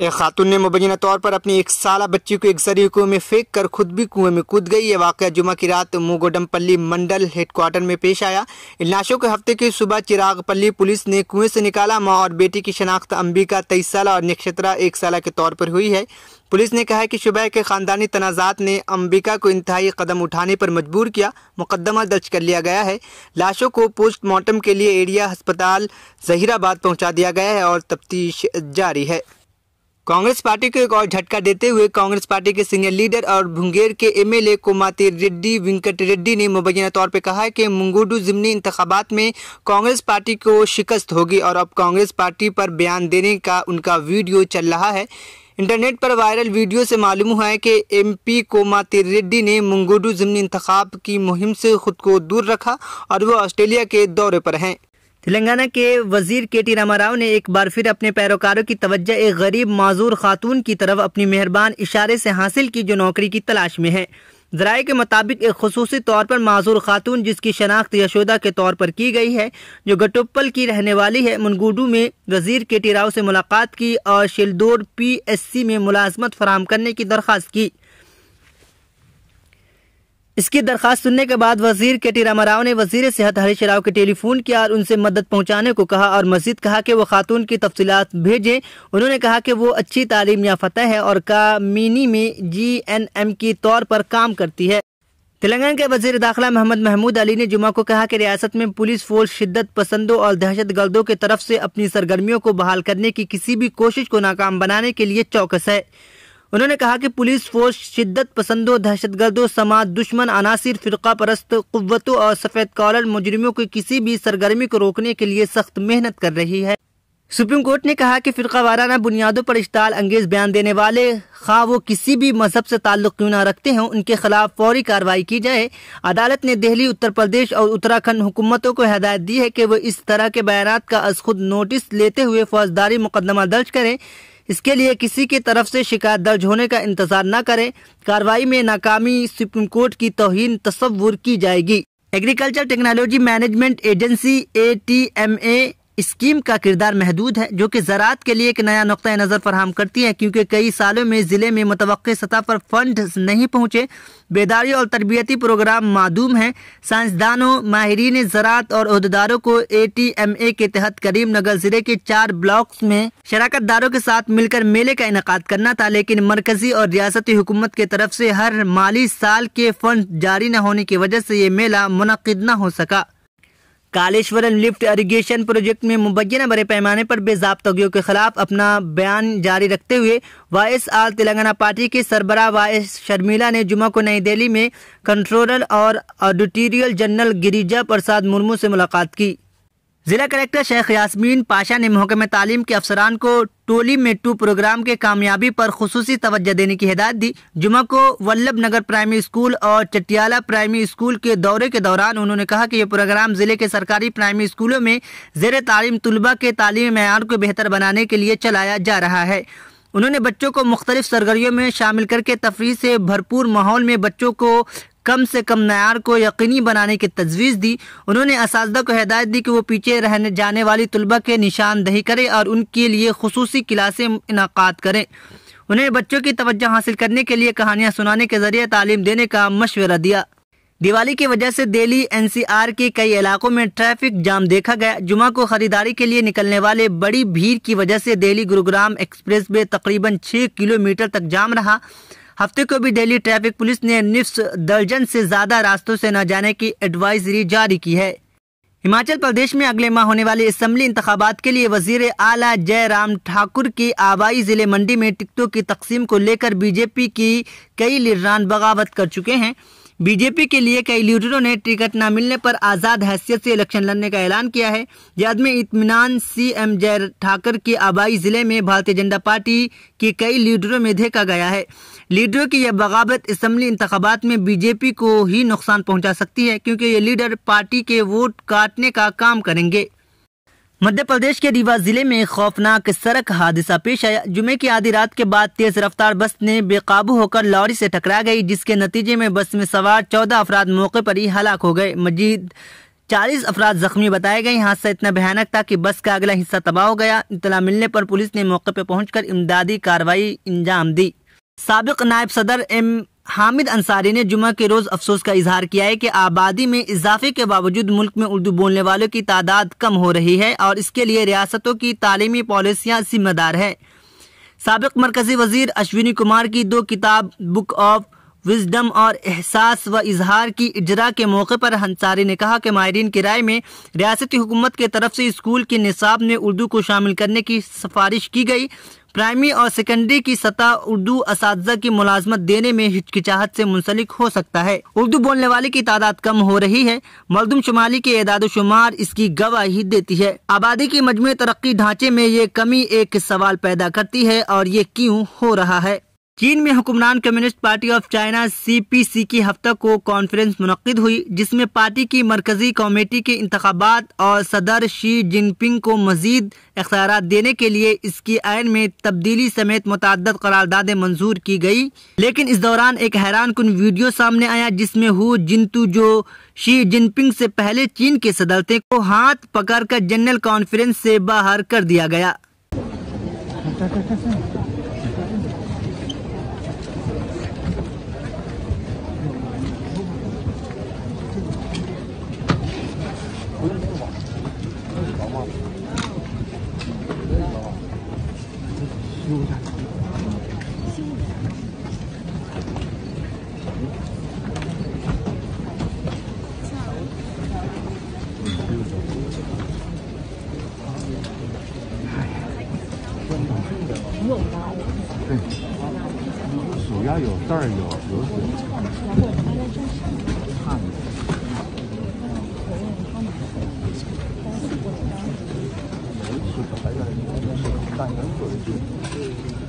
ایک خاتون نے مبینہ طور پر اپنی 1 سالہ بچی کو ایک زرعی کنویں میں پھینک کر خود بھی کنویں میں کود گئی۔ یہ واقعہ جمعہ کی رات موگوڈم پلی منڈل ہیڈ کوارٹر میں پیش آیا۔ ان لاشوں کو ہفتے کی صبح چراغ پلی پولیس نے کنویں سے نکالا۔ ماں اور بیٹی کی شناخت امبیکا 23 سالہ اور نکشترا 1 سالہ کے طور پر ہوئی ہے۔ پولیس نے کہا ہے کہ شبہ کے خاندانی تنازعات نے امبیکا کو انتہائی قدم اٹھانے پر مجبور کیا۔ مقدمہ درج کر لیا گیا ہے۔ لاشوں کو پوسٹ مارٹم کے لیے ایریا ہسپتال ظہیر آباد پہنچا دیا گیا ہے اور تفتیش جاری ہے۔ کانگریس پارٹی کو ایک اور جھٹکا دیتے ہوئے کانگریس پارٹی کے سینئر لیڈر اور بھنگیر کے M L A Komati Reddy Venkat Reddy نے مبینہ طور پر کہا ہے کہ منگوڈو ضمنی انتخابات میں کانگریس پارٹی کو شکست ہوگی اور اب کانگریس پارٹی پر بیان دینے کا ان کا ویڈیو چل رہا ہے۔ انٹرنیٹ پر وائرل ویڈیو سے معلوم ہوا ہے کہ ایم پی کوماتی ریڈی نے منگوڈو ضمنی انتخاب کی مہم سے خود کو دور رکھا اور وہ آسٹریلیا کے دورے پر ہیں۔ تلنگانہ کے وزیر کے ٹی راما راؤ نے ایک بار پھر اپنے پیروکاروں کی توجہ ایک غریب معذور خاتون کی طرف اپنی مہربان اشارے سے حاصل کی جو نوکری کی تلاش میں ہے۔ ذرائع کے مطابق ایک خصوصی طور پر معذور خاتون جس کی شناخت یشودا کے طور پر کی گئی ہے جو گٹوپل کی رہنے والی ہے، منگوڈو میں وزیر کے ٹی راؤ سے ملاقات کی اور شیلدور پی ایس سی میں ملازمت فراہم کرنے کی درخواست کی۔ اس کی درخواست سننے کے بعد وزیر کے ٹی راما راؤ نے وزیر صحت ہریش راؤ کے ٹیلی فون کیا اور ان سے مدد پہنچانے کو کہا اور مزید کہا کہ وہ خاتون کی تفصیلات بھیجیں۔ انہوں نے کہا کہ وہ اچھی تعلیم یافتہ ہے اور کامینی میں جی این ایم کی طور پر کام کرتی ہے۔ تلنگانہ کے وزیر داخلہ محمد محمود علی نے جمعہ کو کہا کہ ریاست میں پولیس فورس شدت پسندوں اور دہشت گردوں کی طرف سے اپنی سرگرمیوں کو بحال کرنے کی کسی بھی کوشش کو ناکام بنانے کے لیے چوکس ہے۔ انہوں نے کہا کہ پولیس فورس شدت پسندوں، دہشت گردوں، سماج دشمن عناصر، فرقہ پرست قوتوں اور سفید کالر مجرموں کی کسی بھی سرگرمی کو روکنے کے لیے سخت محنت کر رہی ہے۔ سپریم کورٹ نے کہا کہ فرقہ وارانہ بنیادوں پر اشتعال انگیز بیان دینے والے خواہ وہ کسی بھی مذہب سے تعلق کیوں نہ رکھتے ہوں ان کے خلاف فوری کارروائی کی جائے۔ عدالت نے دہلی، اتر پردیش اور اتراکھنڈ حکومتوں کو ہدایت دی ہے کہ وہ اس طرح کے بیانات کا از خود نوٹس لیتے ہوئے فوجداری مقدمہ درج کریں۔ اس کے لیے کسی کی طرف سے شکایت درج ہونے کا انتظار نہ کریں۔ کارروائی میں ناکامی سپریم کورٹ کی توہین تصور کی جائے گی۔ Agriculture technology management agency ATMA scheme کا کردار محدود ہے جو کہ زراعت کے لیے ایک نیا نقطہ نظر فراہم کرتی ہے کیونکہ کئی سالوں میں ضلع میں متوقع سطح پر فنڈز نہیں پہنچے، بیداری اور تربیتی پروگرام معدوم ہیں۔ سائنسدانوں، ماہرین زراعت اور عہدیداروں کو ATMA کے تحت کریم نگر ضلع کے 4 بلاکس میں شراکت داروں کے ساتھ مل کر میلے کا انعقاد کرنا تھا، لیکن مرکزی اور ریاستی حکومت کی طرف سے ہر مالی سال کے فنڈ جاری نہ ہونے کی وجہ سے یہ میلہ منعقد نہ ہو سکا۔ کالیشورم لفٹ اریگیشن پروجیکٹ میں مبینہ بڑے پیمانے پر بے ضابطگیوں کے خلاف اپنا بیان جاری رکھتے ہوئے YSR تلنگانہ پارٹی کی سربراہ وائس شرمیلا نے جمعہ کو نئی دہلی میں کنٹرولر اور آڈیٹریل جنرل گریجا پرساد مرمو سے ملاقات کی۔ ضلع کلکٹر شیخ یاسمین پاشا نے محکمہ تعلیم کے افسران کو ٹولی میٹو پروگرام کے کامیابی پر خصوصی توجہ دینے کی ہدایت دی۔ جمعہ کو ولبھ نگر پرائمری اسکول اور چٹیالہ پرائمری اسکول کے دورے کے دوران انہوں نے کہا کہ یہ پروگرام ضلع کے سرکاری پرائمری اسکولوں میں زیر تعلیم طلباء کے تعلیمی معیار کو بہتر بنانے کے لیے چلایا جا رہا ہے۔ انہوں نے بچوں کو مختلف سرگرمیوں میں شامل کر کے تفریح سے بھرپور ماحول میں بچوں کو کم سے کم معیار کو یقینی بنانے کی تجویز دی۔ انہوں نے اساتذہ کو ہدایت دی کہ وہ پیچھے رہنے جانے والی طلباء کے نشاندہی کریں اور ان کے لیے خصوصی کلاسیں انعقاد کریں۔ انہیں بچوں کی توجہ حاصل کرنے کے لیے کہانیاں سنانے کے ذریعے تعلیم دینے کا مشورہ دیا۔ دیوالی کی وجہ سے دہلی NCR کے کئی علاقوں میں ٹریفک جام دیکھا گیا۔ جمعہ کو خریداری کے لیے نکلنے والے بڑی بھیڑ کی وجہ سے دہلی گروگرام ایکسپریس وے تقریباً 6 کلومیٹر تک جام رہا۔ ہفتے کو بھی دہلی ٹریفک پولیس نے نصف درجن سے زیادہ راستوں سے نہ جانے کی ایڈوائزری جاری کی ہے۔ ہماچل پردیش میں اگلے ماہ ہونے والے اسمبلی انتخابات کے لیے وزیر اعلیٰ جے رام ٹھاکر کی آبائی ضلع منڈی میں ٹکٹوں کی تقسیم کو لے کر BJP کی کئی لیڈران بغاوت کر چکے ہیں۔ BJP کے لیے کئی لیڈروں نے ٹکٹ نہ ملنے پر آزاد حیثیت سے الیکشن لڑنے کا اعلان کیا ہے۔ یہ عدم اطمینان CM جے ٹھاکر کی آبائی ضلع میں بھارتیہ جنتا پارٹی کے کئی لیڈروں میں دیکھا گیا ہے۔ لیڈروں کی یہ بغاوت اسمبلی انتخابات میں BJP کو ہی نقصان پہنچا سکتی ہے کیونکہ یہ لیڈر پارٹی کے ووٹ کاٹنے کا کام کریں گے۔ مدھیہ پردیش کے ریوا ضلع میں خوفناک سڑک حادثہ پیش آیا۔ جمعے کی آدھی رات کے بعد تیز رفتار بس نے بے قابو ہو کر لوری سے ٹکرا گئی جس کے نتیجے میں بس میں سوار 14 افراد موقع پر ہی ہلاک ہو گئے۔ مزید 40 افراد زخمی بتائے گئے۔ حادثہ اتنا بھیانک تھا کہ بس کا اگلا حصہ تباہ ہو گیا۔ اطلاع ملنے پر پولیس نے موقع پہ پہنچ کر امدادی کارروائی انجام دی۔ سابق نائب صدر ایم حامد انصاری نے جمعہ کے روز افسوس کا اظہار کیا ہے کہ آبادی میں اضافے کے باوجود ملک میں اردو بولنے والوں کی تعداد کم ہو رہی ہے اور اس کے لیے ریاستوں کی تعلیمی پالیسیاں ذمہ دار ہے۔ سابق مرکزی وزیر اشونی کمار کی 2 کتاب بک آف وزڈم اور احساس و اظہار کی اجرا کے موقع پر انصاری نے کہا کہ ماہرین کی رائے میں ریاستی حکومت کی طرف سے اسکول کے نصاب میں اردو کو شامل کرنے کی سفارش کی گئی۔ پرائمری اور سیکنڈری کی سطح اردو اساتذہ کی ملازمت دینے میں ہچکچاہٹ سے منسلک ہو سکتا ہے۔ اردو بولنے والے کی تعداد کم ہو رہی ہے۔ مردم شمالی کے اعداد و شمار اس کی گواہی دیتی ہے۔ آبادی کی مجموعی ترقی ڈھانچے میں یہ کمی ایک سوال پیدا کرتی ہے اور یہ کیوں ہو رہا ہے؟ چین میں حکمران communist party of China CPC کی ہفتہ کو کانفرنس منعقد ہوئی، جس میں پارٹی کی مرکزی کمیٹی کے انتخابات اور صدر شی جن پنگ کو مزید اختیارات دینے کے لیے اس کی آئین میں تبدیلی سمیت متعدد قراردادیں منظور کی گئی۔ لیکن اس دوران ایک حیران کن ویڈیو سامنے آیا جس میں ہو جنتو، جو شی جن پنگ سے پہلے چین کے صدر تھے، کو ہاتھ پکڑ کر جنرل کانفرنس سے باہر کر دیا گیا۔主要有这儿有水。看。